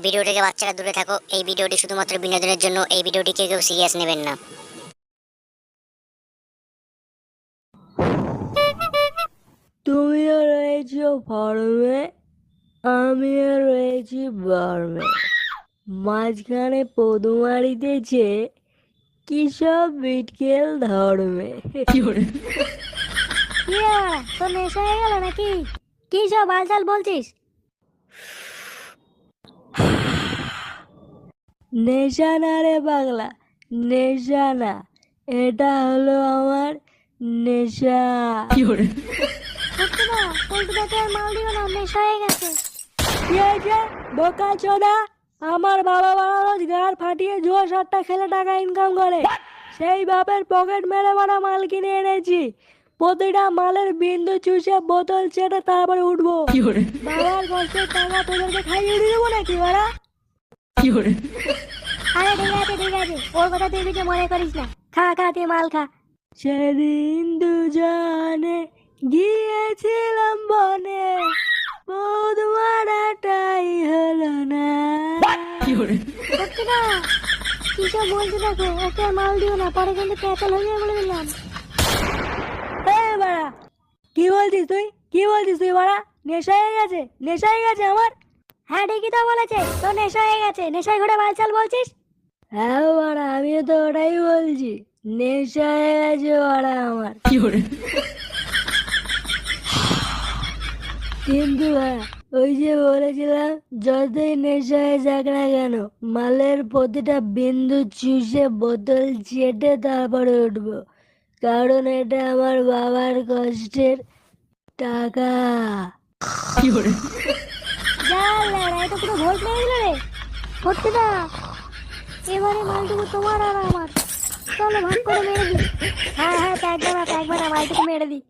এই ভিডিও থেকে বাচ্চারা দূরে থাকো। এই ভিডিওটি শুধুমাত্র বিনোদনের জন্য। এই ভিডিওটি কেউ সিরিয়াস নেবেন না। তুমিও রয়েছো ফার্মে, আমিও রয়েছি বার্মে। মাঝখানে পদু মারিতেছে কি সব বিটকেল ধর্মে। তোর নেশা হয়ে গেল নাকি? কি সব বালচাল বলছিস? নেশা না রে পাগলা, নেশা না, এটা হলো আমার নেশা। সত্যি না, পল্টুদাকে আর মাল দিও না, নেশা হয়ে গেছে। কি হয়েছে বোকা চোদা? আমার বাবা মারা রোজ গাড় ফাটিয়ে জুয়া সাতটা খেলে টাকা ইনকাম করে, সেই বাপের পকেট মেরে মারা মাল কিনে এনেছি। প্রতিটা মালের বিন্দু চুষে বোতল চেটে তারপরে উঠবো। বাবার কষ্টের টাকা তোদেরকে খাইয়ে দিয়ে দেবো নাকি বাড়া? আরে ঠিক আছে ঠিক আছে, ওর কথা তুই কিছু মনে করিস না। খা খা, তুই মাল খা। সেদিন দুজনে গিয়েছিলাম বনে, পদ মারাটাই হলো না। সত্যি না, কি সব বলছি দেখো, ওকে আর মাল দিও না, পরে কিন্তু পেঁচাল হয়ে যাবে বলে দিলাম। এই বাড়া, কি বলছিস তুই? কি বলছিস তুই বাড়া? নেশা হয়ে গেছে, নেশা হয়ে গেছে আমার। হ্যাঁ ঠিকই তো বলেছে, তোর নেশা হয়ে গেছে। নেশায় ঘুরে বালচাল বলছিস? হ্যাঁ বাড়া, আমিও তো ওটাই বলছি, নেশা হয়ে গেছে বাড়া আমার। কিন্তু হ্যাঁ, ওই যে বলেছিলাম, যতই নেশা হয়ে যাক না কেন, মালের প্রতিটা বিন্দু চুষে বোতল চেটে তারপরে উঠবো, কারণ এটা আমার বাবার কষ্টের টাকা। যা লেড়া, এটা পুরো ভোট মেরে দিল রে। সত্যি না, এবারে মালটুকু তোমার আর আমার। চলো ভাগ করে মেরে দিই। হ্যাঁ হ্যাঁ, একবার মালটুকু মেরে দিই।